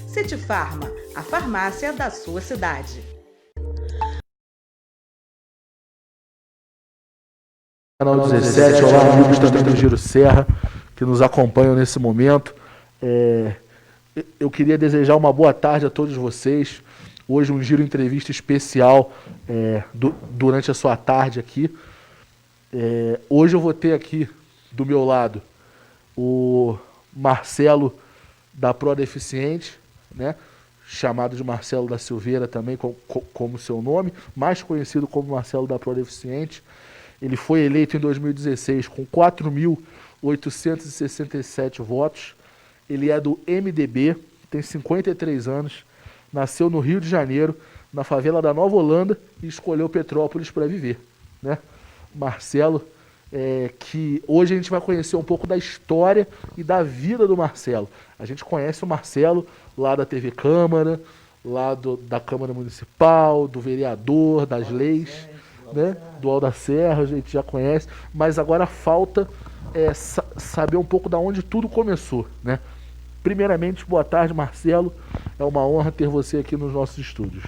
City Farma, a farmácia da sua cidade. Canal 17, olá amigos também do Giro Serra, que nos acompanham nesse momento. Eu queria desejar uma boa tarde a todos vocês. Hoje um Giro Entrevista especial durante a sua tarde aqui. Hoje eu vou ter aqui do meu lado o Marcelo da Prodeficiente, né? Chamado de Marcelo da Silveira também, como seu nome, mais conhecido como Marcelo da Prodeficiente. Ele foi eleito em 2016 com 4.867 votos. Ele é do MDB, tem 53 anos, nasceu no Rio de Janeiro, na favela da Nova Holanda, e escolheu Petrópolis para viver, né? Marcelo, que hoje a gente vai conhecer um pouco da história e da vida do Marcelo. A gente conhece o Marcelo lá da TV Câmara, lá da Câmara Municipal, do vereador, das leis, né? Do Alto da Serra, a gente já conhece, mas agora falta saber um pouco da onde tudo começou, né? Primeiramente, boa tarde, Marcelo. É uma honra ter você aqui nos nossos estúdios.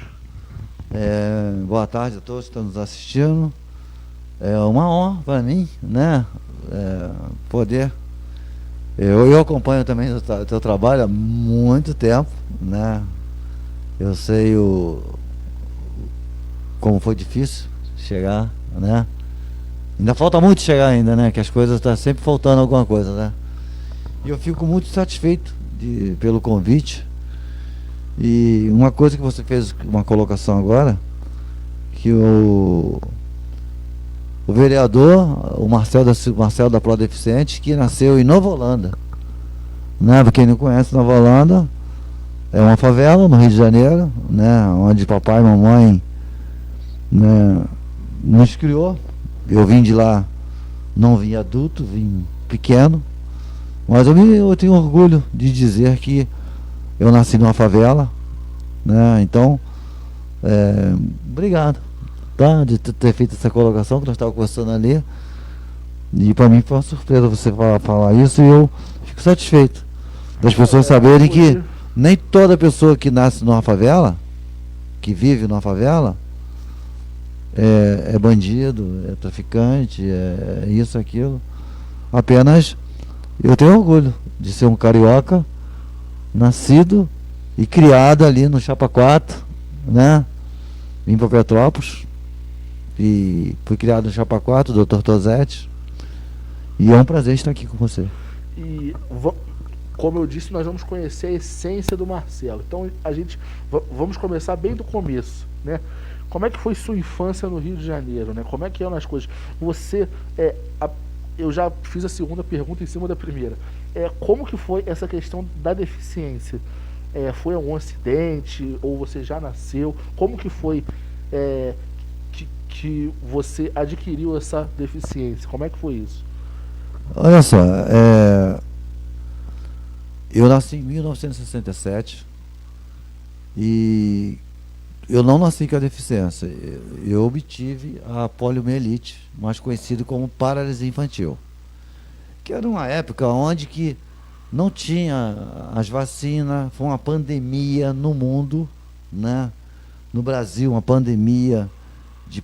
Boa tarde a todos que estão nos assistindo. É uma honra para mim, né? Poder. Eu acompanho também o teu trabalho há muito tempo, né? Eu sei como foi difícil chegar, né? Ainda falta muito chegar ainda, né? Que as coisas estão sempre faltando alguma coisa, né? E eu fico muito satisfeito pelo convite. E uma coisa que você fez, uma colocação agora, que o vereador, o Marcelo da Prodeficiente, que nasceu em Nova Holanda, né? Para quem não conhece, Nova Holanda é uma favela no Rio de Janeiro, né? Onde papai e mamãe, né, nos criou. Eu vim de lá, não vim adulto, vim pequeno, mas eu tenho orgulho de dizer que eu nasci numa favela, né? Então, obrigado, tá? De ter feito essa colocação que nós estávamos conversando ali. E para mim foi uma surpresa você falar isso, e eu fico satisfeito das pessoas saberem que nem toda pessoa que nasce numa favela, que vive numa favela, é bandido, é traficante, é isso, aquilo. Apenas eu tenho orgulho de ser um carioca, nascido e criado ali no Chapa 4, né? Vim para Petrópolis e fui criado no Chapa 4, Dr. Tosetti. E é um prazer estar aqui com você. E como eu disse, nós vamos conhecer a essência do Marcelo. Então vamos começar bem do começo, né? Como é que foi sua infância no Rio de Janeiro, né? Como é que eram as coisas? Eu já fiz a segunda pergunta em cima da primeira. Como que foi essa questão da deficiência? Foi algum acidente ou você já nasceu? Como que foi que você adquiriu essa deficiência? Como é que foi isso? Olha só, eu nasci em 1967 e eu não nasci com a deficiência. Eu obtive a poliomielite, mais conhecido como paralisia infantil, que era uma época onde que não tinha as vacinas, foi uma pandemia no mundo, né? No Brasil, uma pandemia de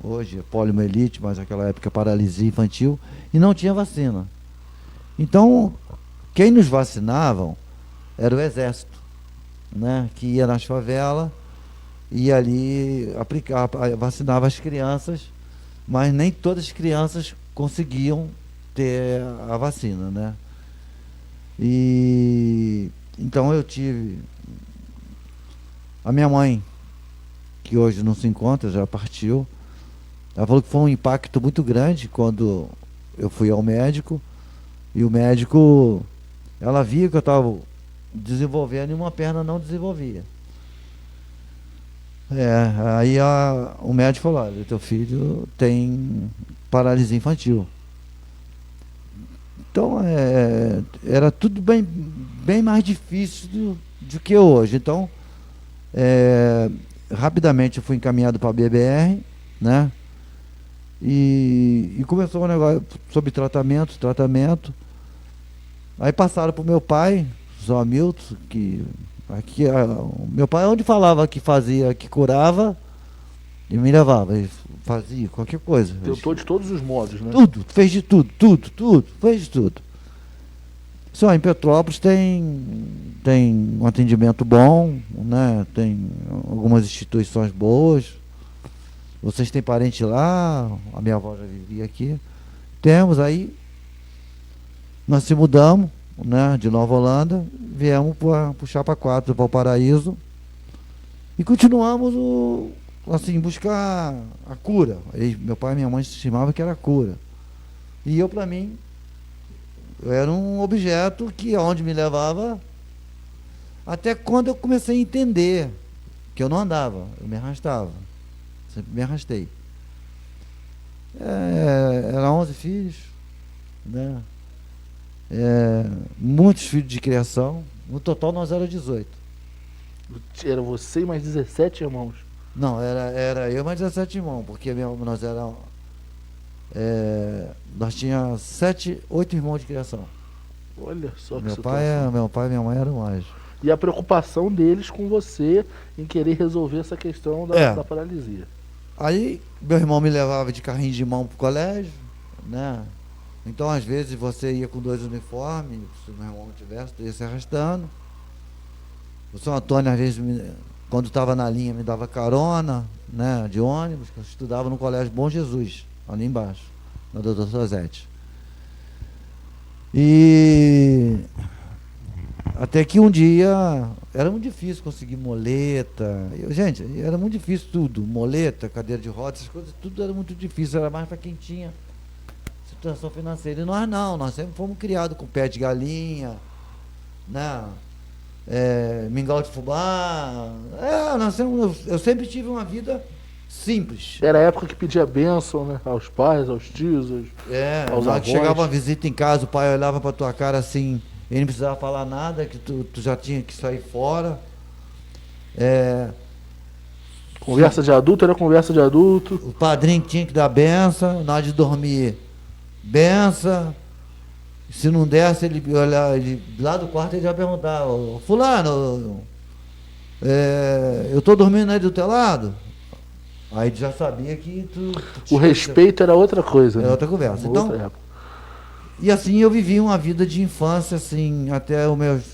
hoje é poliomielite, mas naquela época paralisia infantil, e não tinha vacina. Então, quem nos vacinavam era o exército, né? Que ia nas favelas e ali vacinava as crianças, mas nem todas as crianças conseguiam ter a vacina, né? E então eu tive a minha mãe, que hoje não se encontra, já partiu. Ela falou que foi um impacto muito grande quando eu fui ao médico, e o médico, ela via que eu estava desenvolvendo e uma perna não desenvolvia. Aí o médico falou: olha, teu filho tem paralisia infantil. Então era tudo bem mais difícil do que hoje. Então, rapidamente eu fui encaminhado para a BBR, né? E começou um negócio sobre tratamento. Aí passaram pro meu pai, João Hamilton, que aqui, o meu pai onde falava que fazia, que curava, ele me levava, ele fazia qualquer coisa. Tentou de todos os modos, né? Tudo, fez de tudo, fez de tudo. Só em Petrópolis tem um atendimento bom, né? Tem algumas instituições boas. Vocês têm parente lá, a minha avó já vivia aqui. Temos aí, nós se mudamos, né, de Nova Holanda, viemos para o Chapa 4, para o Paraíso, e continuamos assim, buscar a cura. E meu pai e minha mãe estimavam que era a cura. E eu, para mim, eu era um objeto que aonde me levava, até quando eu comecei a entender que eu não andava, eu me arrastava. Sempre me arrastei. Eram 11 filhos, né? Muitos filhos de criação. No total nós éramos 18. Era você e mais 17 irmãos. Não, era eu mais 17 irmãos, porque nós era, nós tínhamos 8 irmãos de criação. Olha só que Meu situação. pai e minha mãe eram anjos. E a preocupação deles com você em querer resolver essa questão da paralisia. Aí meu irmão me levava de carrinho de mão pro colégio, né? Então às vezes você ia com 2 uniformes, se meu irmão não tivesse, tu ia se arrastando. O São Antônio às vezes, quando estava na linha, me dava carona, né, de ônibus, que eu estudava no Colégio Bom Jesus, ali embaixo, na Doutor Sozete. E até que um dia era muito difícil conseguir moleta. Gente, era muito difícil tudo. Moleta, cadeira de rodas, essas coisas, tudo era muito difícil. Era mais para quem tinha situação financeira. E nós não, nós sempre fomos criados com pé de galinha, né? Mingau de fubá. Eu sempre tive uma vida simples. Era a época que pedia bênção, né? Aos pais, aos tios, aos Na hora avós. que chegava uma visita em casa, o pai olhava pra tua cara assim, ele não precisava falar nada, que tu já tinha que sair fora. Conversa de adulto era conversa de adulto. O padrinho tinha que dar benção, na hora de dormir, benção. Se não desse, ele olhar, lá do quarto ele já perguntava, fulano, eu tô dormindo aí do teu lado? Aí já sabia que O respeito era outra coisa. Era né? outra conversa. Então, Outra época. e assim eu vivi uma vida de infância, assim, até os meus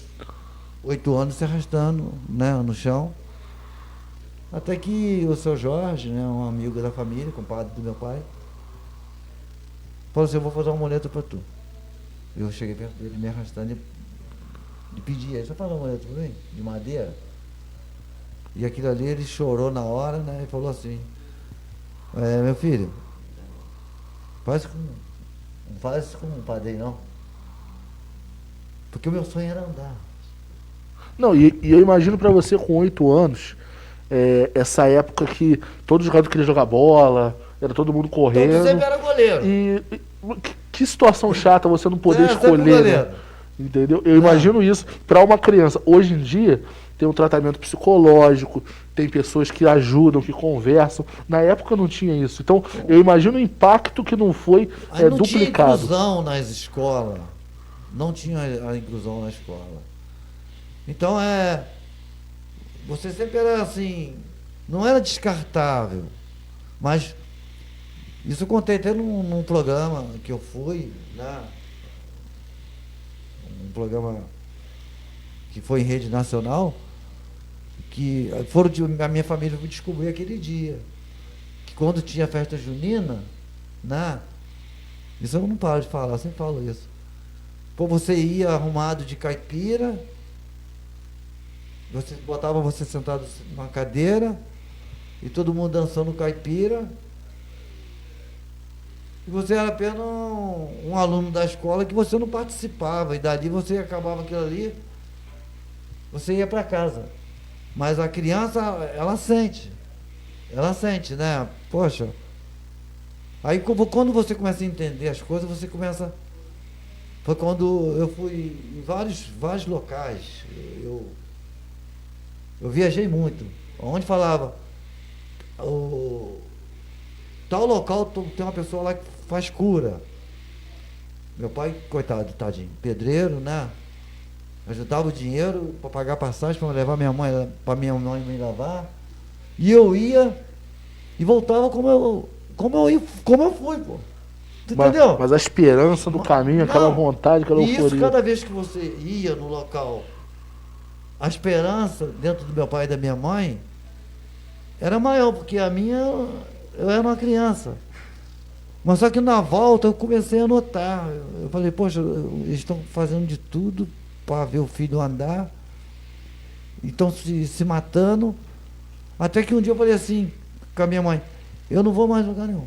8 anos se arrastando, né, no chão. Até que o seu Jorge, né, um amigo da família, compadre do meu pai, falou assim, eu vou fazer uma muleta para tu. Eu cheguei perto dele, me arrastando e pedi, ele só faz uma muleta para mim, de madeira. E aquilo ali, ele chorou na hora, né, e falou assim, meu filho, não faz isso com um padre não. Porque o meu sonho era andar. Não, e eu imagino pra você com 8 anos, essa época que todo jogador queria jogar bola, era todo mundo correndo. Então, sempre era goleiro. E que situação chata você não poder sempre escolher, goleiro. né? Entendeu? Eu imagino isso pra uma criança. Hoje em dia, tem um tratamento psicológico, tem pessoas que ajudam, que conversam. Na época não tinha isso. Então, eu imagino o impacto que não foi Aí não tinha duplicado. inclusão nas escolas. Não tinha a inclusão na escola. Então você sempre era assim, não era descartável. Mas isso eu contei até num programa que eu fui, né? Um programa que foi em rede nacional, que a minha família foi descobrir aquele dia. Que quando tinha festa junina, né? Isso eu não paro de falar, eu sempre falo isso. Pô, você ia arrumado de caipira, botava você sentado numa cadeira, e todo mundo dançando caipira, e você era apenas um aluno da escola que você não participava, e dali você acabava aquilo ali, você ia para casa. Mas a criança, ela sente, né? Poxa, aí quando você começa a entender as coisas, você começa... Foi quando eu fui em vários locais, eu viajei muito, onde falava, tal local tem uma pessoa lá que faz cura. Meu pai, coitado, tadinho, pedreiro, né? Ajudava o dinheiro para pagar passagem, para levar minha mãe, para minha mãe me lavar. E eu ia e voltava como eu fui, pô. Tu entendeu? Mas a esperança do caminho, aquela Não. vontade, aquela E isso, euforia. cada vez que você ia no local, a esperança dentro do meu pai e da minha mãe era maior, porque a minha, eu era uma criança. Mas só que na volta eu comecei a notar. Eu falei, poxa, eles estão fazendo de tudo para ver o filho andar, e estão se matando. Até que um dia eu falei assim com a minha mãe, eu não vou mais em lugar nenhum.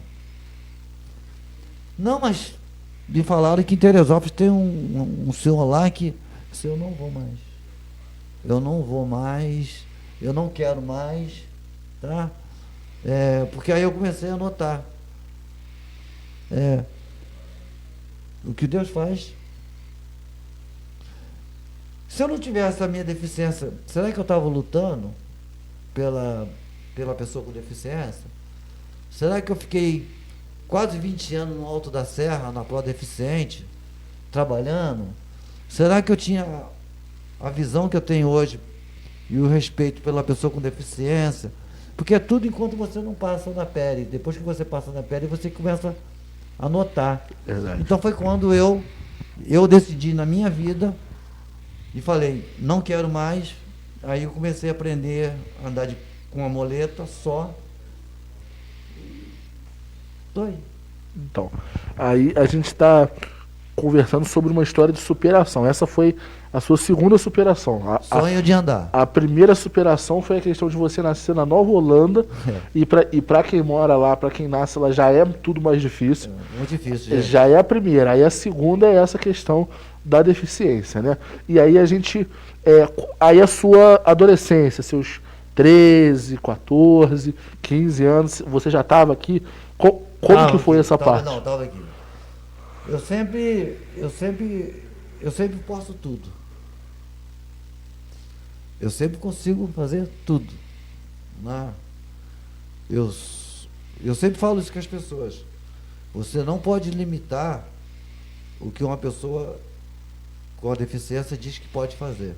Não, mas me falaram que em Teresópolis tem um senhor lá que disse, eu não vou mais. Eu não vou mais, eu não quero mais, tá? Porque aí eu comecei a notar. O que Deus faz. Se eu não tivesse a minha deficiência, será que eu estava lutando pela pessoa com deficiência? Será que eu fiquei quase 20 anos no Alto da Serra, na Pro Deficiente, trabalhando? Será que eu tinha a visão que eu tenho hoje e o respeito pela pessoa com deficiência? Porque é tudo enquanto você não passa na pele. Depois que você passa na pele, você começa a notar. Verdade. Então foi quando eu decidi na minha vida e falei, não quero mais. Aí eu comecei a aprender a andar com uma muleta só. Tô aí. Então, aí a gente está conversando sobre uma história de superação. Essa foi a sua segunda superação. Sonho de andar. A primeira superação foi a questão de você nascer na Nova Holanda. E para quem mora lá, para quem nasce lá, já é tudo mais difícil. Muito difícil, gente. Já é a primeira. Aí a segunda é essa questão da deficiência, né? E aí a gente... aí a sua adolescência, seus 13, 14, 15 anos, você já estava aqui... Como que foi essa parte? Não, estava aqui. Eu sempre posso tudo. Eu sempre consigo fazer tudo. Né? Eu sempre falo isso com as pessoas. Você não pode limitar o que uma pessoa com a deficiência diz que pode fazer.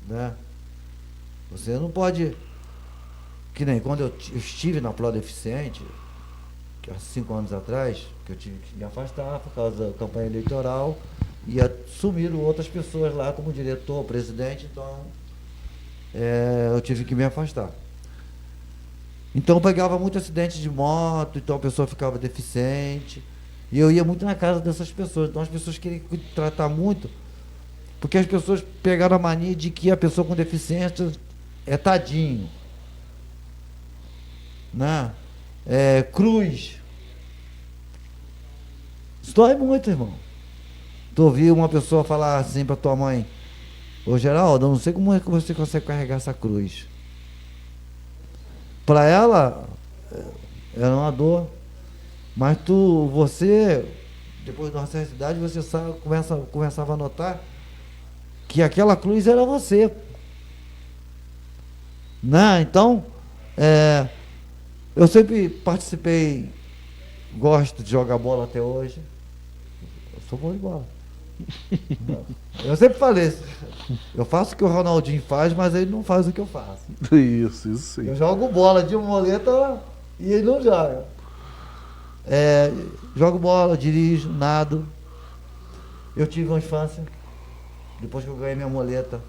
Né? Você não pode... Que nem quando eu estive na Pro Deficiente, há 5 anos atrás, que eu tive que me afastar por causa da campanha eleitoral, e assumiram outras pessoas lá como diretor, presidente, então eu tive que me afastar. Então eu pegava muito acidente de moto, então a pessoa ficava deficiente, e eu ia muito na casa dessas pessoas, então as pessoas queriam tratar muito, porque as pessoas pegaram a mania de que a pessoa com deficiência é tadinho, né? Cruz. Isso dói muito, irmão. Tu ouviu uma pessoa falar assim pra tua mãe, ô Geraldo, eu não sei como é que você consegue carregar essa cruz. Pra ela, era uma dor. Mas você, depois de uma certa idade, você começava a notar que aquela cruz era você. Né? Então, eu sempre participei, gosto de jogar bola até hoje. Eu sou bom de bola. Eu sempre falei, eu faço o que o Ronaldinho faz, mas ele não faz o que eu faço. Isso sim. Eu jogo bola de muleta e ele não joga. Jogo bola, dirijo, nado. Eu tive uma infância, depois que eu ganhei minha muleta.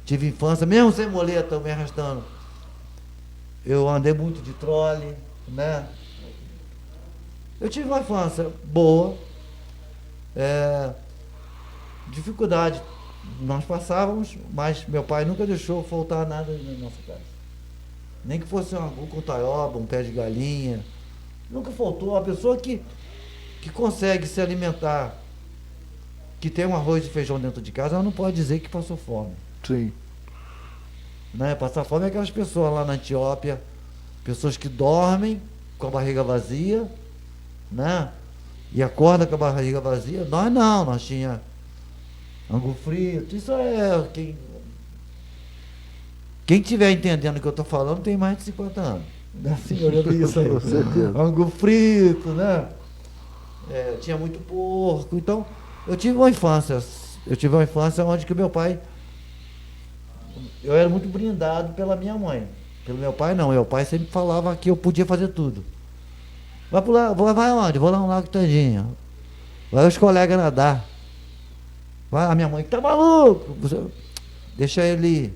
Tive infância, mesmo sem muleta, eu me arrastando. Eu andei muito de trole, né? Eu tive uma infância boa. Dificuldade nós passávamos, mas meu pai nunca deixou faltar nada na nossa casa. Nem que fosse um taioba, um pé de galinha. Nunca faltou. A pessoa que consegue se alimentar, que tem um arroz e feijão dentro de casa, ela não pode dizer que passou fome. Sim. Né? Passar fome é aquelas pessoas lá na Etiópia, pessoas que dormem com a barriga vazia, né? E acorda com a barriga vazia. Nós não, nós tinha angu frito. Isso quem estiver entendendo o que eu estou falando tem mais de 50 anos. Né, senhor? Eu vi isso aí. Com certeza. Angu frito, né? tinha muito porco. Então, eu tive uma infância. Eu tive uma infância onde que meu pai. Eu era muito brindado pela minha mãe. Pelo meu pai não. Meu pai sempre falava que eu podia fazer tudo. Vai pular, vai onde? Vou lá no Lago Tandinha. Vai os colegas nadar. Vai, a minha mãe, tá maluco? Deixa ele ir.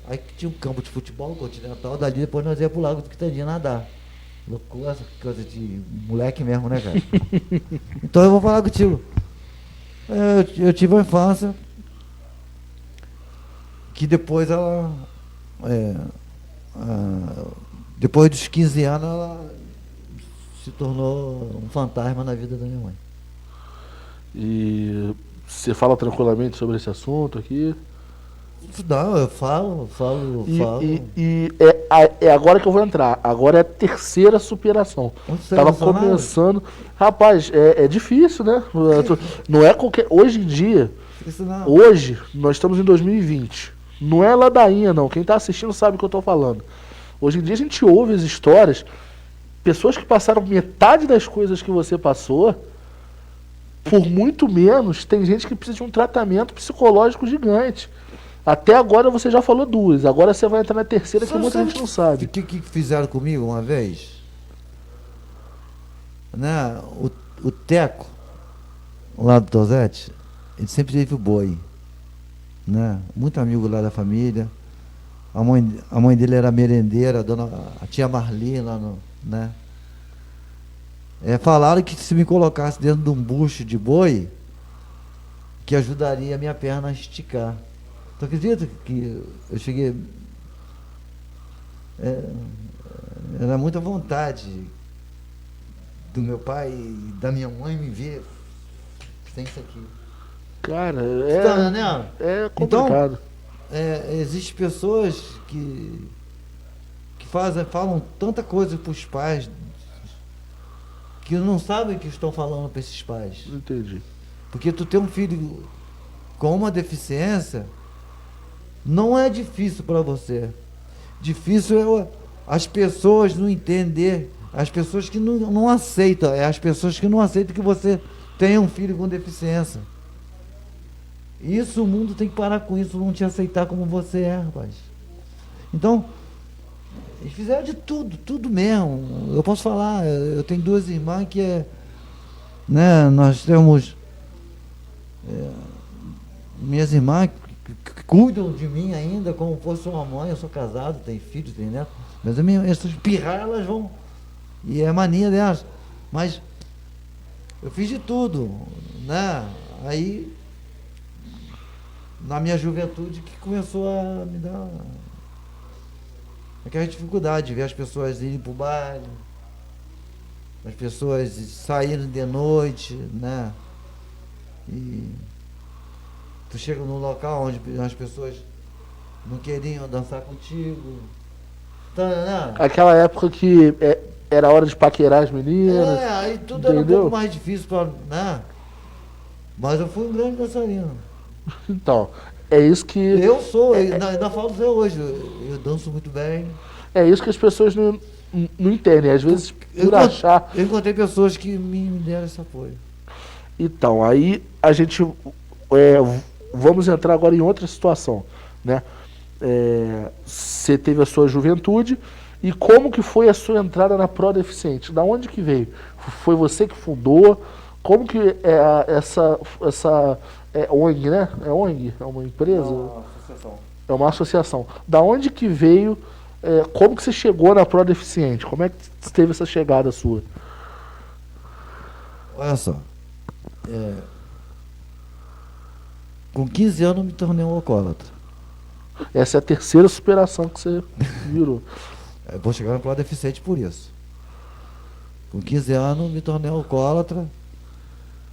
Aí tinha um campo de futebol continental, dali depois nós ia pro Lago do Quitandinha nadar. Loucura, essa coisa de moleque mesmo, né, cara? Então eu vou falar contigo. Eu tive uma infância que depois ela. Depois dos 15 anos ela se tornou um fantasma na vida da minha mãe. E você fala tranquilamente sobre esse assunto aqui? Não, eu falo. É agora que eu vou entrar. Agora é a terceira superação. Você Tava emocionado? começando. Rapaz, é difícil, né? Não é qualquer. Hoje em dia, Isso não. hoje, nós estamos em 2020. Não é ladainha, não. Quem tá assistindo sabe o que eu tô falando. Hoje em dia a gente ouve as histórias, pessoas que passaram metade das coisas que você passou, por muito menos, tem gente que precisa de um tratamento psicológico gigante. Até agora você já falou duas, agora você vai entrar na terceira que muita gente não sabe. O que fizeram comigo uma vez? Né? O Teco, lá do Tosete, ele sempre teve o boi. Né? Muito amigo lá da família. A mãe dele era merendeira, a tia Marli lá no. Né? Falaram que se me colocasse dentro de um bucho de boi, que ajudaria a minha perna a esticar. Tu acredita que eu cheguei. Era muita vontade do meu pai e da minha mãe me ver sem isso aqui. Cara, Tá entendendo? é complicado. Então, existem pessoas que falam tanta coisa para os pais que não sabem o que estão falando para esses pais. Entendi. Porque tu ter um filho com uma deficiência não é difícil para você. Difícil é as pessoas não entender, as pessoas que não aceitam, as pessoas que não aceitam que você tenha um filho com deficiência. Isso, o mundo tem que parar com isso, não te aceitar como você é, rapaz. Então, eles fizeram de tudo mesmo. Eu posso falar, eu tenho duas irmãs que né, nós temos minhas irmãs que cuidam de mim ainda como fosse uma mãe. Eu sou casado, tenho filhos, tenho neto. Mas essas pirras, elas vão. E é mania delas. Mas eu fiz de tudo, né? Aí, na minha juventude, que começou a me dar aquela dificuldade de ver as pessoas irem pro baile, as pessoas saírem de noite, né? E tu chega num local onde as pessoas não queriam dançar contigo. Tá, né? Aquela época que era hora de paquerar as meninas. Aí tudo entendeu? era um pouco mais difícil pra, né? Mas eu fui um grande dançarino. Então, é isso que. Eu sou, ainda falo até hoje, eu danço muito bem. É isso que as pessoas não entendem. Às vezes, por achar. Eu encontrei pessoas que me deram esse apoio. Então, aí a gente. Vamos entrar agora em outra situação, né? Você teve a sua juventude e como que foi a sua entrada na Prodeficiente? Da onde que veio? Foi você que fundou? Como que essa ONG, né? É ONG? É uma empresa? É uma associação. É uma associação. Da onde que veio? Como que você chegou na Prodeficiente? Como é que teve essa chegada sua? Olha só. Com 15 anos eu me tornei um alcoólatra. Essa é a terceira superação que você virou. Eu vou chegar no deficiente por isso. Com 15 anos me tornei alcoólatra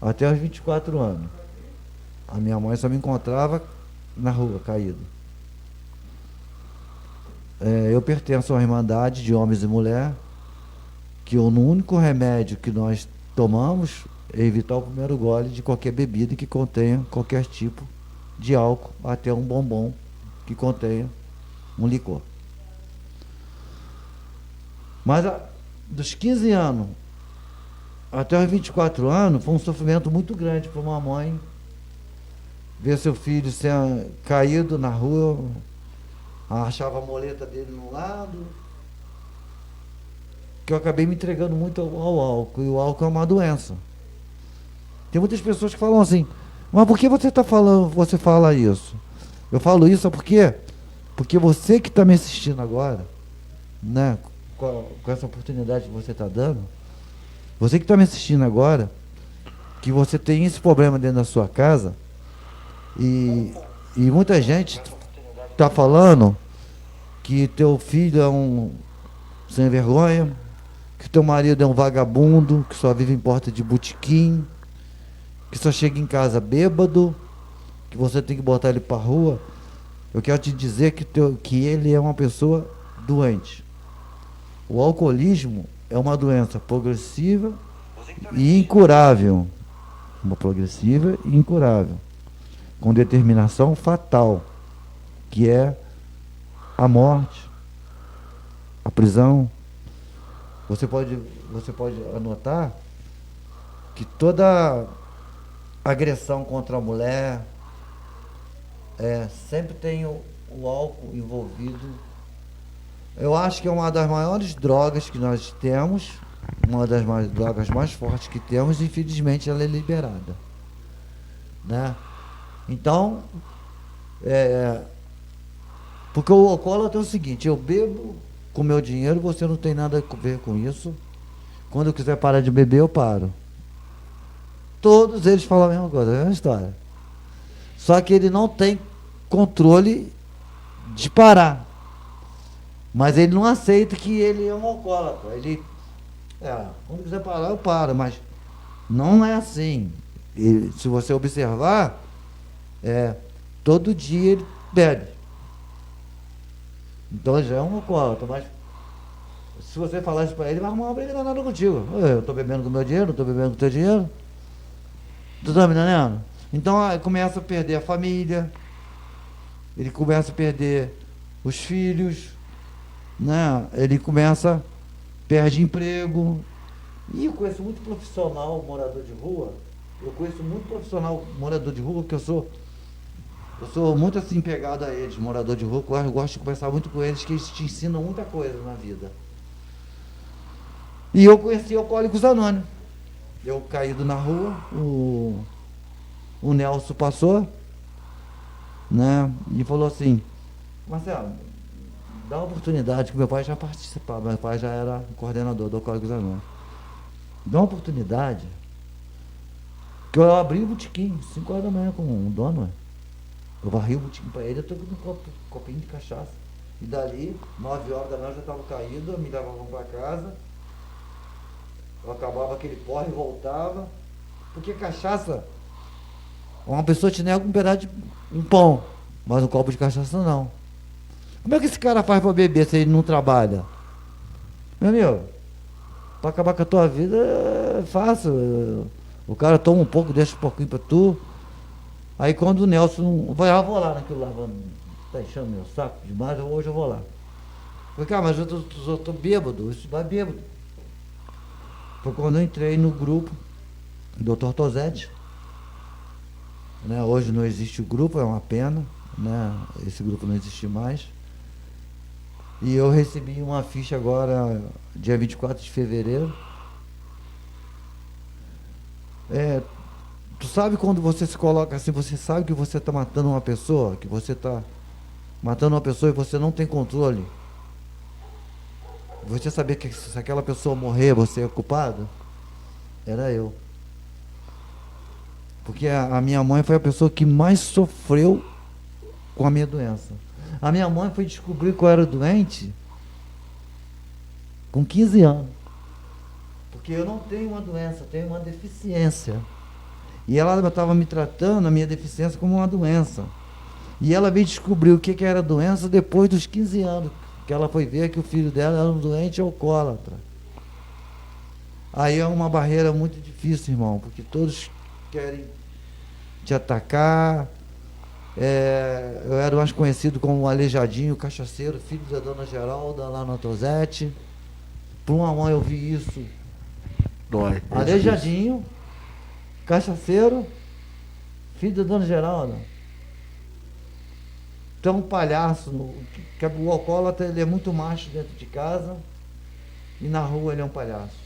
até os 24 anos. A minha mãe só me encontrava na rua, caído. Eu pertenço a uma irmandade de homens e mulheres, que o único remédio que nós tomamos é evitar o primeiro gole de qualquer bebida que contenha qualquer tipo de álcool, até um bombom que contenha um licor. Mas dos 15 anos até os 24 anos, foi um sofrimento muito grande para uma mãe ver seu filho sendo caído na rua, achava a moleta dele no lado, que eu acabei me entregando muito ao álcool, e o álcool é uma doença. Tem muitas pessoas que falam assim, mas por que você fala isso? Eu falo isso sabe por quê? Porque você que está me assistindo agora, né, com essa oportunidade que você está dando, você que está me assistindo agora, que você tem esse problema dentro da sua casa, e muita gente está falando que teu filho é um sem vergonha, que teu marido é um vagabundo, que só vive em porta de botequim, que só chega em casa bêbado, que você tem que botar ele para rua. Eu quero te dizer que ele é uma pessoa doente. O alcoolismo é uma doença progressiva e incurável. Uma progressiva e incurável. Com determinação fatal, que é a morte, a prisão. Você pode anotar que toda agressão contra a mulher sempre tem o álcool envolvido. Eu acho que é uma das maiores drogas que nós temos, uma das drogas mais fortes que temos, e infelizmente ela é liberada, né? Então, porque o alcoólatra é o seguinte, eu bebo com meu dinheiro, você não tem nada a ver com isso. Quando eu quiser parar de beber, eu paro. Todos eles falam a mesma coisa, a mesma história. Só que ele não tem controle de parar. Mas ele não aceita que ele é um alcoólatra. Ele, quando quiser parar, eu paro. Mas não é assim. Se você observar, todo dia ele bebe. Então já é um alcoólatra. Mas se você falar isso para ele, ele vai arrumar uma briga danada contigo. Eu estou bebendo com o meu dinheiro, não estou bebendo com o teu dinheiro. Tu tá me entendendo? Então começa a perder a família, ele começa a perder os filhos, né? Ele perde emprego. E eu conheço muito profissional morador de rua. Porque eu sou muito assim pegado a eles, morador de rua, eu gosto de conversar muito com eles, que eles te ensinam muita coisa na vida. E eu conheci Alcoólicos Anônimos. Eu caído na rua, o Nelson passou, né, e falou assim, Marcelo, dá uma oportunidade, que meu pai já participava, meu pai já era coordenador do Alcoólicos Anônimos. Dá uma oportunidade, que eu abri o botequim, 5 horas da manhã com o dono, eu varri o botequim para ele, eu tô com um copinho de cachaça. E dali, 9 horas da manhã eu já estava caído, me levavam para casa. Eu acabava aquele porre e voltava. Porque cachaça, uma pessoa te nega um pedaço de um pão, mas um copo de cachaça não. Como é que esse cara faz para beber se ele não trabalha? Meu amigo, para acabar com a tua vida é fácil. O cara toma um pouco, deixa um pouquinho para tu. Aí quando o Nelson vai, vou lá naquilo lá, tá enchendo meu saco demais, hoje eu vou lá. Falei, cara, mas eu tô bêbado, isso vai bêbado. Foi quando eu entrei no grupo Dr. Tosetti, né? Hoje não existe o grupo, é uma pena, né? Esse grupo não existe mais. E eu recebi uma ficha agora, dia 24 de fevereiro. Tu sabe quando você se coloca assim, você sabe que você está matando uma pessoa, que você está matando uma pessoa e você não tem controle. Você sabia que se aquela pessoa morrer, você é culpado? Era eu. Porque a minha mãe foi a pessoa que mais sofreu com a minha doença. A minha mãe foi descobrir que eu era doente com 15 anos. Porque eu não tenho uma doença, eu tenho uma deficiência. E ela estava me tratando a minha deficiência como uma doença. E ela veio descobrir o que era doença depois dos 15 anos. Que ela foi ver que o filho dela era um doente alcoólatra. Aí é uma barreira muito difícil, irmão, porque todos querem te atacar. Eu era mais conhecido como o Aleijadinho, o cachaceiro, filho da dona Geralda, lá no Tosetti. Por uma mãe eu vi isso Dói. É Aleijadinho, cachaceiro, filho da dona Geralda. Tem um palhaço, que o alcoólatra ele é muito macho dentro de casa e na rua ele é um palhaço.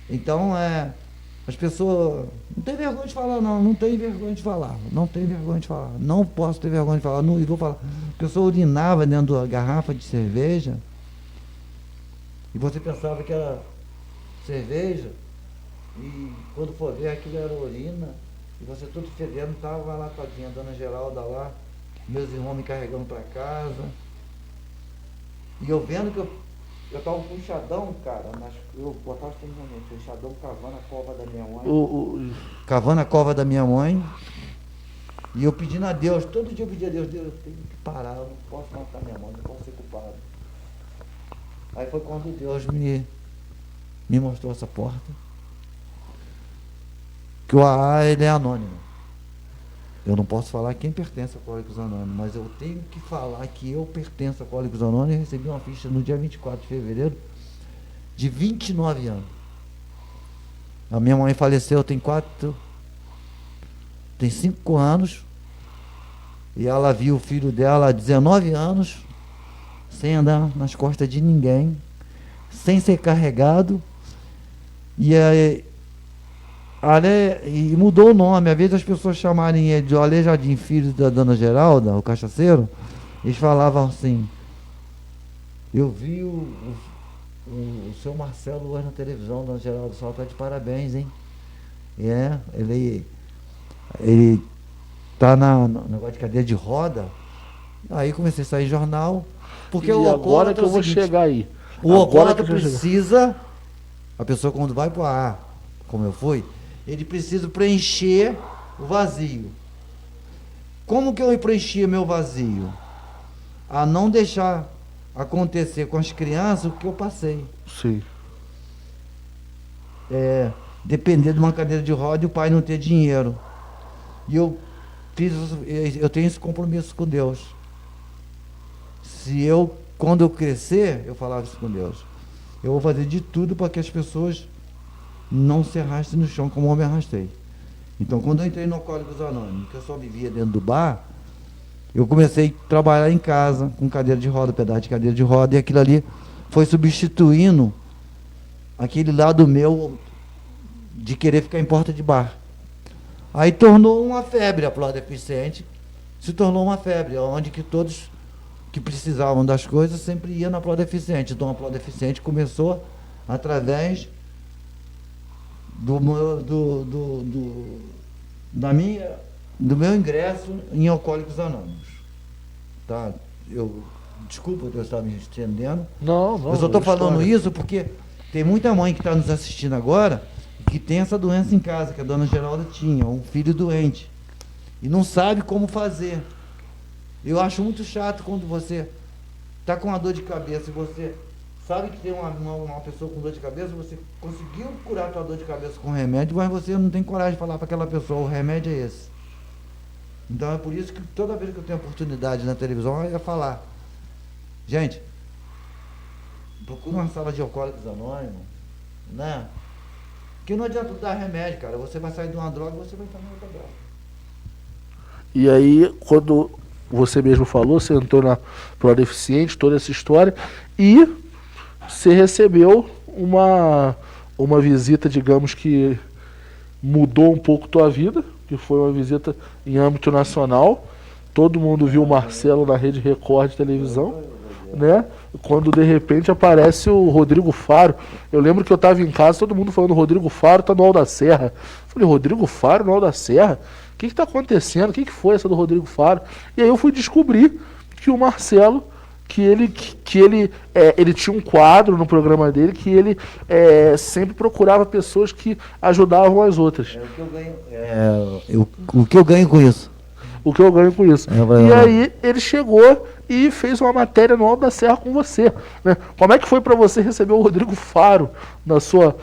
Então as pessoas não tem vergonha de falar, não tem vergonha de falar, não tem vergonha de falar, não posso ter vergonha de falar, não vou falar. A pessoa urinava dentro da garrafa de cerveja e você pensava que era cerveja e quando for ver aquilo era urina. E você todo fedendo, tava lá, tadinha, a dona Geralda lá, meus irmãos me carregando para casa. E eu vendo que eu tava com um enxadão, cara, eu botava assim no momento, o enxadão cavando a cova da minha mãe. Cavando a cova da minha mãe. E eu pedindo a Deus, todo dia eu pedia a Deus, eu tenho que parar, eu não posso matar minha mãe, não posso ser culpado. Aí foi quando Deus me mostrou essa porta. Que o AA ele é anônimo. Eu não posso falar quem pertence a Alcoólicos Anônimos, mas eu tenho que falar que eu pertenço a Alcoólicos Anônimos e recebi uma ficha no dia 24 de fevereiro de 29 anos. A minha mãe faleceu tem 5 anos e ela viu o filho dela há 19 anos sem andar nas costas de ninguém, sem ser carregado e mudou o nome. Às vezes as pessoas chamarem ele de Aleijadinho, filho da dona Geralda, o cachaceiro, eles falavam assim: eu vi o seu Marcelo hoje na televisão, dona Geralda, só tá de parabéns, hein? Ele tá no negócio de cadeira de roda. Aí comecei a sair jornal, porque e agora que eu vou chegar aí. O alcoólatra precisa, a pessoa quando vai pro AA, como eu fui, ele precisa preencher o vazio. Como que eu preenchia meu vazio? A não deixar acontecer com as crianças o que eu passei. Sim. Depender de uma cadeira de roda e o pai não ter dinheiro. E eu tenho esse compromisso com Deus. Quando eu crescer, eu falava isso com Deus, eu vou fazer de tudo para que as pessoas não se arrastem no chão como eu me arrastei. Então, quando eu entrei no Alcoólicos Anônimos, que eu só vivia dentro do bar, eu comecei a trabalhar em casa, com cadeira de roda, pedaço de cadeira de roda, e aquilo ali foi substituindo aquele lado meu de querer ficar em porta de bar. Aí tornou uma febre a Plodeficiente, se tornou uma febre, onde que todos que precisavam das coisas sempre iam na Plodeficiente. Então a Plodeficiente começou através do meu ingresso em Alcoólicos Anônimos. Tá? Desculpa eu estar me estendendo. Não. Eu só estou falando isso porque tem muita mãe que está nos assistindo agora que tem essa doença em casa, que a dona Geralda tinha, um filho doente, e não sabe como fazer. Eu acho muito chato quando você está com uma dor de cabeça e você sabe que tem uma pessoa com dor de cabeça, você conseguiu curar a sua dor de cabeça com remédio, mas você não tem coragem de falar para aquela pessoa, o remédio é esse. Então é por isso que toda vez que eu tenho oportunidade na televisão, eu ia falar: gente, procura uma sala de Alcoólicos Anônimos, né? Porque não adianta dar remédio, cara. Você vai sair de uma droga e você vai estar em outra droga. E aí, quando você mesmo falou, você entrou na Plodeficiente, toda essa história, e você recebeu uma visita, digamos que mudou um pouco tua vida, que foi uma visita em âmbito nacional. Todo mundo viu o Marcelo na Rede Record de televisão, né? Quando de repente aparece o Rodrigo Faro. Eu lembro que eu estava em casa, todo mundo falando: Rodrigo Faro tá no Alto da Serra. Eu falei: Rodrigo Faro no Alto da Serra? O que está acontecendo? O que foi essa do Rodrigo Faro? E aí eu fui descobrir que o Marcelo, que ele tinha um quadro no programa dele, que ele sempre procurava pessoas que ajudavam as outras. O que eu ganho com isso? O que eu ganho com isso. E aí ele chegou e fez uma matéria no Alto da Serra com você, né? Como é que foi para você receber o Rodrigo Faro na sua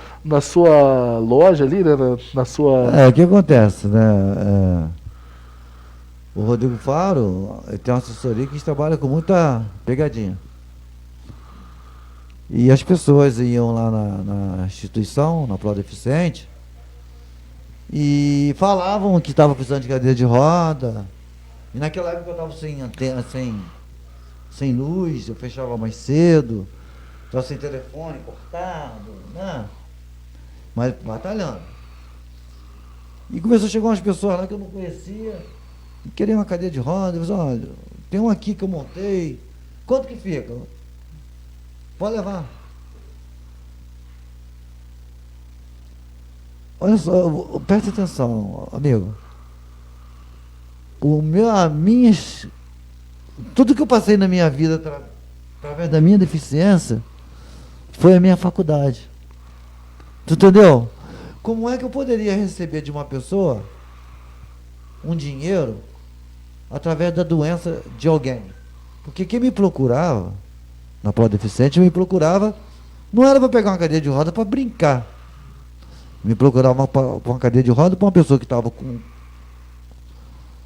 loja ali, né? Na sua... O que acontece, né? O Rodrigo Faro tem uma assessoria que trabalha com muita pegadinha. E as pessoas iam lá na instituição, na Pro Deficiente, e falavam que estava precisando de cadeira de roda. E naquela época eu estava sem antena, sem luz, eu fechava mais cedo, estava sem telefone, cortado, né? Mas batalhando. E começou a chegar umas pessoas lá que eu não conhecia, e queriam uma cadeira de roda. Eu disse, olha, tem um aqui que eu montei, quanto que fica? Pode levar. Olha só, preste atenção, amigo. Tudo que eu passei na minha vida através da minha deficiência foi a minha faculdade. Tu entendeu? Como é que eu poderia receber de uma pessoa um dinheiro através da doença de alguém? Porque quem me procurava na Pro Deficiente me procurava, não era para pegar uma cadeira de roda para brincar. Me procurava para uma cadeira de roda para uma pessoa que estava com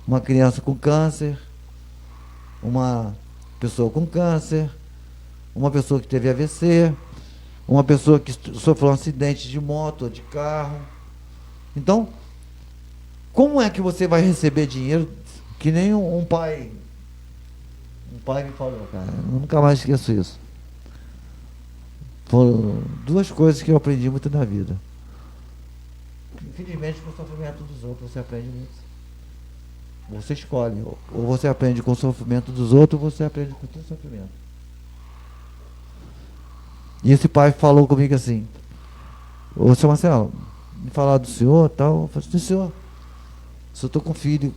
uma criança com câncer, uma pessoa com câncer, uma pessoa que teve AVC, uma pessoa que sofreu um acidente de moto ou de carro. Então, como é que você vai receber dinheiro que nem um pai? Um pai me falou, cara, eu nunca mais esqueço isso. Foram duas coisas que eu aprendi muito na vida. Infelizmente, com o sofrimento dos outros, você aprende muito. Você escolhe, ou você aprende com o sofrimento dos outros, ou você aprende com o seu sofrimento. E esse pai falou comigo assim, ô, seu Marcelo, me falar do senhor e tal. Eu falei assim, senhor, se eu estou com um filho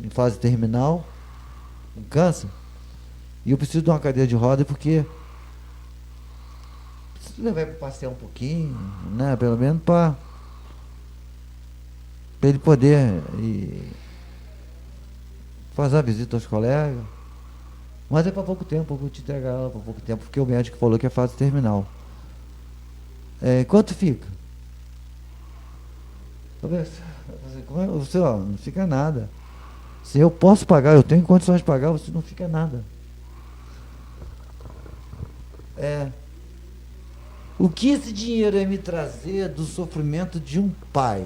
em fase terminal, com câncer, e eu preciso de uma cadeira de roda porque preciso levar ele para passear um pouquinho, né? Pelo menos para ele poder fazer a visita aos colegas. Mas é para pouco tempo, eu vou te entregar ela para pouco tempo, porque o médico falou que é fase terminal. Quanto fica? Você, ó, não fica nada. Se eu posso pagar, eu tenho condições de pagar, você não fica nada. O que esse dinheiro é me trazer do sofrimento de um pai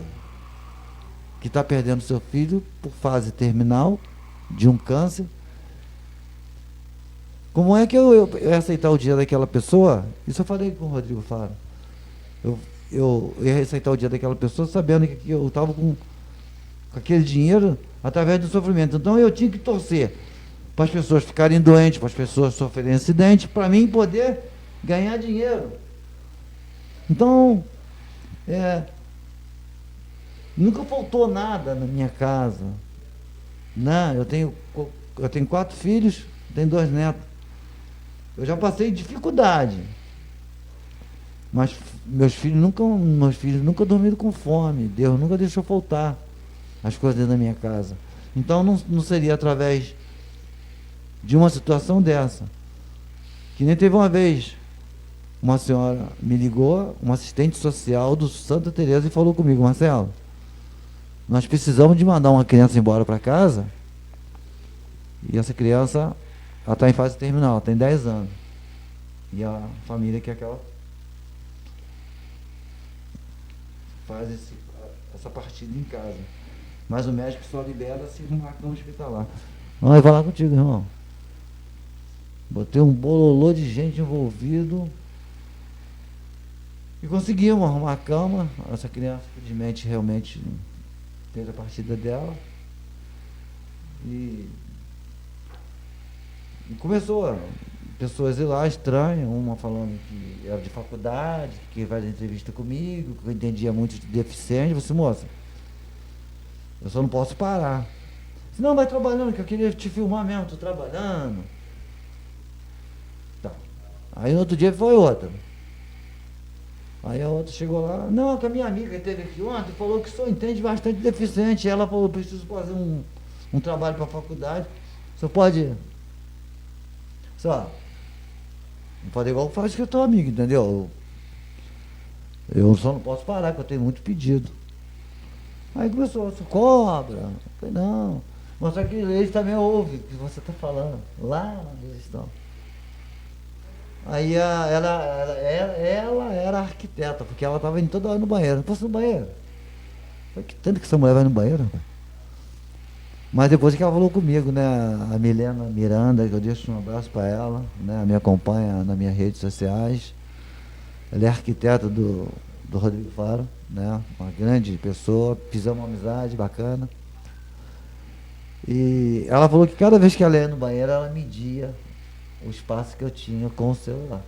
que está perdendo seu filho por fase terminal de um câncer? Como é que eu ia aceitar o dia daquela pessoa? Isso eu falei com o Rodrigo Faro. Eu ia aceitar o dia daquela pessoa sabendo que eu estava com aquele dinheiro através do sofrimento. Então eu tinha que torcer para as pessoas ficarem doentes, para as pessoas sofrerem acidente, para mim poder ganhar dinheiro. Então, nunca faltou nada na minha casa. Né? Eu tenho 4 filhos, tenho 2 netos. Eu já passei dificuldade. Mas meus filhos nunca dormiram com fome. Deus nunca deixou faltar as coisas da minha casa. Então não seria através de uma situação dessa. Que nem teve uma vez, uma senhora me ligou, uma assistente social do Santa Teresa, e falou comigo, Marcelo, nós precisamos de mandar uma criança embora para casa, e essa criança, ela está em fase terminal, tem 10 anos. E a família quer que ela faz essa partida em casa. Mas o médico só libera se marcar um hospitalar. Vai falar contigo, irmão. Botei um bololô de gente envolvido. E conseguimos arrumar a cama. Essa criança, infelizmente, realmente fez a partida dela. E começou pessoas ir lá estranhas, uma falando que era de faculdade, que faz entrevista comigo, que eu entendia muito de deficiente. Eu disse, moça, eu só não posso parar. Disse, não, vai trabalhando, que eu queria te filmar mesmo, tô trabalhando. Tá. Aí no outro dia foi outra. Aí a outra chegou lá, não, que a minha amiga que esteve aqui ontem falou que o senhor entende bastante de deficiente. Ela falou, preciso fazer um trabalho para a faculdade. O senhor pode... Só, não pode igual faz que eu tô amigo, entendeu? Eu só não posso parar, porque eu tenho muito pedido. Aí começou, você cobra? Eu falei, não. Mas só que eles também ouvem o que você está falando, lá onde eles estão. Aí ela era arquiteta, porque ela estava indo toda hora no banheiro. Não posso ir no banheiro? Falei, que tanto que essa mulher vai no banheiro, rapaz? Mas depois que ela falou comigo, né? A Milena Miranda, que eu deixo um abraço para ela, né? Me acompanha nas minhas redes sociais. Ela é arquiteta do Rodrigo Faro, né? Uma grande pessoa, fizemos uma amizade bacana. E ela falou que cada vez que ela ia no banheiro, ela media o espaço que eu tinha com o celular.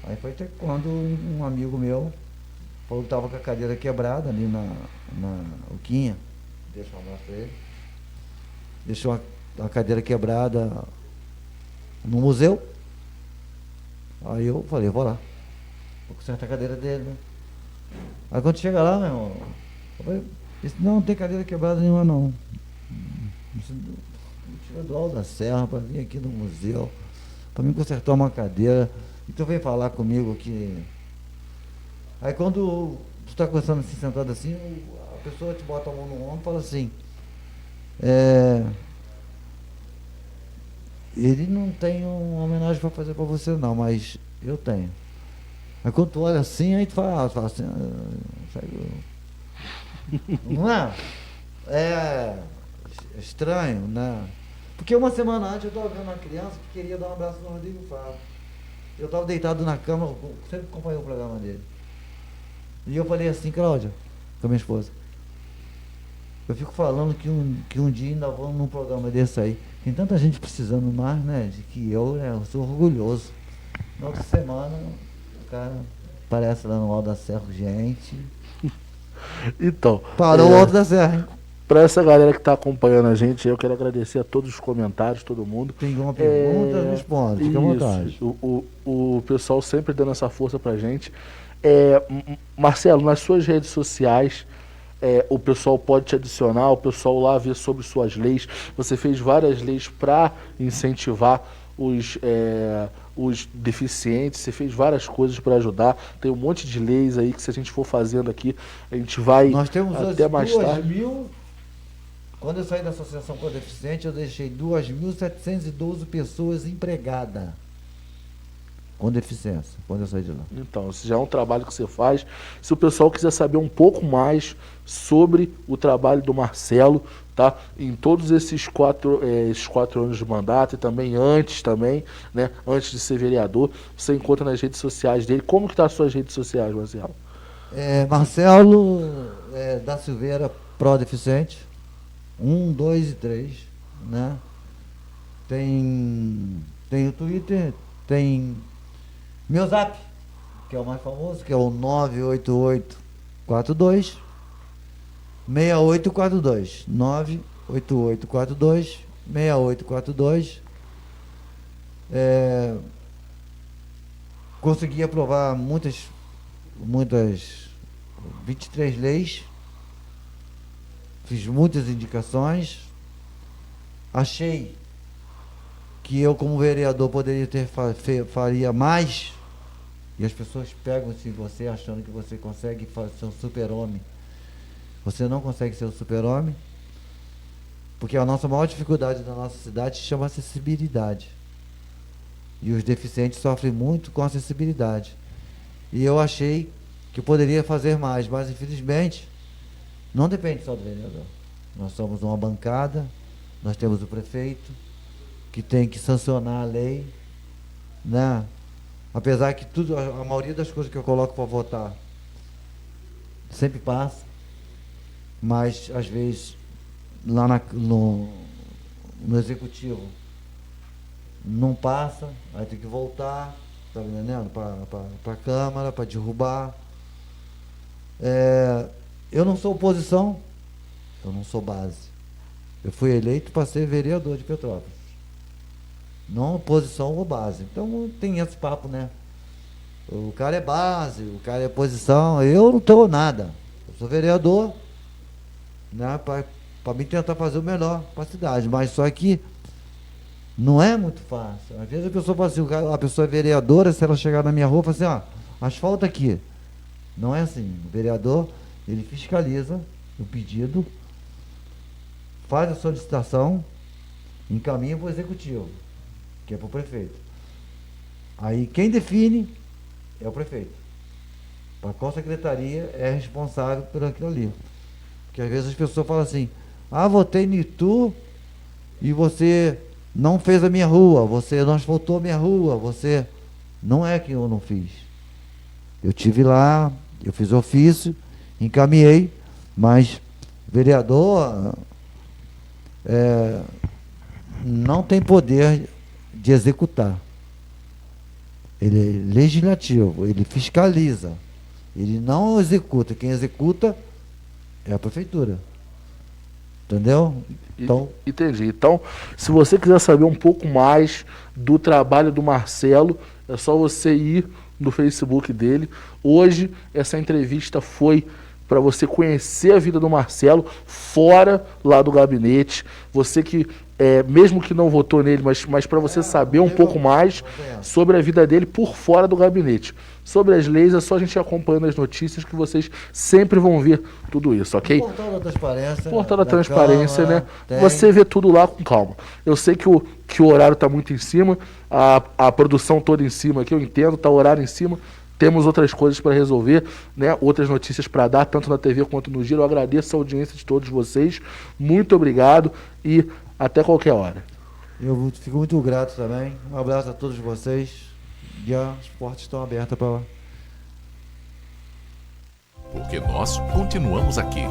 Aí foi até quando um amigo meu falou que estava com a cadeira quebrada ali na Uquinha. Deixa eu falar pra ele. Deixou a cadeira quebrada no museu. Aí eu falei, vou lá. Vou consertar a cadeira dele, né? Aí quando chega lá, meu irmão, eu falei, não tem cadeira quebrada nenhuma não. Tirou do Alto da Serra para vir aqui no museu, para me consertar uma cadeira. Então vem falar comigo que. Aí quando tu está conversando assim, sentado assim, a pessoa te bota a mão no ombro e fala assim, ele não tem uma homenagem para fazer para você não, mas eu tenho. Aí quando tu olha assim, aí tu fala assim, não é? É estranho, né? Porque uma semana antes eu estava vendo uma criança que queria dar um abraço no Rodrigo Faro. Eu estava deitado na cama, sempre acompanhei o programa dele. E eu falei assim, Cláudia, com a minha esposa, eu fico falando que um dia ainda vou num programa desse aí. Tem tanta gente precisando mais, né? De que eu sou orgulhoso. Na outra semana, o cara aparece lá no Alto da Serra, gente. Então, Parou o Alto da Serra, hein? para essa galera que está acompanhando a gente, eu quero agradecer a todos os comentários, todo mundo. Tem alguma pergunta? Responde, fica à vontade. O pessoal sempre dando essa força pra gente. Marcelo, nas suas redes sociais, o pessoal pode te adicionar, o pessoal lá vê sobre suas leis. Você fez várias leis para incentivar os deficientes, você fez várias coisas para ajudar. Tem um monte de leis aí que, se a gente for fazendo aqui, a gente vai Nós temos até mais tarde. 2.000. Quando eu saí da Associação com Deficiente, eu deixei 2.712 pessoas empregadas com deficiência, quando eu saí de lá. Então, esse já é um trabalho que você faz. Se o pessoal quiser saber um pouco mais sobre o trabalho do Marcelo, tá? Em todos esses quatro anos de mandato e também antes, né? Antes de ser vereador, você encontra nas redes sociais dele. Como que tá as suas redes sociais, Marcelo? Marcelo da Silveira Pro Deficiente, 1, 2 e 3, né? Tem o Twitter, tem meu Zap, que é o mais famoso, que é o 98842 6842. 98842 6842. Consegui aprovar muitas 23 leis. Fiz muitas indicações. Achei que eu, como vereador, poderia faria mais. E as pessoas pegam-se em você achando que você consegue ser um super-homem. Você não consegue ser um super-homem, porque a nossa maior dificuldade da nossa cidade se chama acessibilidade. E os deficientes sofrem muito com acessibilidade. E eu achei que eu poderia fazer mais, mas infelizmente não depende só do vereador. Nós somos uma bancada, nós temos o prefeito, que tem que sancionar a lei, né? Apesar que a maioria das coisas que eu coloco para votar sempre passa, mas às vezes lá no executivo não passa, aí tem que voltar, tá entendendo? Para a Câmara, para derrubar. Eu não sou oposição, eu não sou base. Eu fui eleito para ser vereador de Petrópolis. Não oposição ou base. Então tem esse papo, né? O cara é base, o cara é oposição. Eu não estou nada. Eu sou vereador, né? Para mim tentar fazer o melhor para a cidade. Mas só que não é muito fácil. Às vezes a pessoa fala assim, a pessoa é vereadora, se ela chegar na minha rua, fala assim, asfalto aqui. Não é assim. O vereador, ele fiscaliza o pedido, faz a solicitação, encaminha para o executivo, que é para o prefeito. Aí quem define é o prefeito. Para qual secretaria é responsável por aquilo ali. Porque às vezes as pessoas falam assim, votei no Itu e você não fez a minha rua, você não asfaltou a minha rua, você... Não é que eu não fiz. Eu tive lá, eu fiz ofício, encaminhei, mas vereador não tem poder de executar. Ele é legislativo, ele fiscaliza, ele não executa. Quem executa é a prefeitura. Entendeu? Então, Entendi. Então, se você quiser saber um pouco mais do trabalho do Marcelo, é só você ir no Facebook dele. Hoje, essa entrevista foi para você conhecer a vida do Marcelo fora lá do gabinete. Você que, mesmo que não votou nele, mas para você saber um pouco mais sobre a vida dele por fora do gabinete. Sobre as leis, é só a gente ir acompanhando as notícias que vocês sempre vão ver tudo isso, ok? Portal da Transparência. Portal da Transparência, Câmara, né? tem. Você vê tudo lá com calma. Eu sei que o horário está muito em cima, a produção toda em cima aqui, eu entendo, está o horário em cima. Temos outras coisas para resolver, né? Outras notícias para dar, tanto na TV quanto no Giro. Eu agradeço a audiência de todos vocês. Muito obrigado e até qualquer hora. Eu fico muito grato também. Um abraço a todos vocês. E as portas estão abertas para... Porque nós continuamos aqui.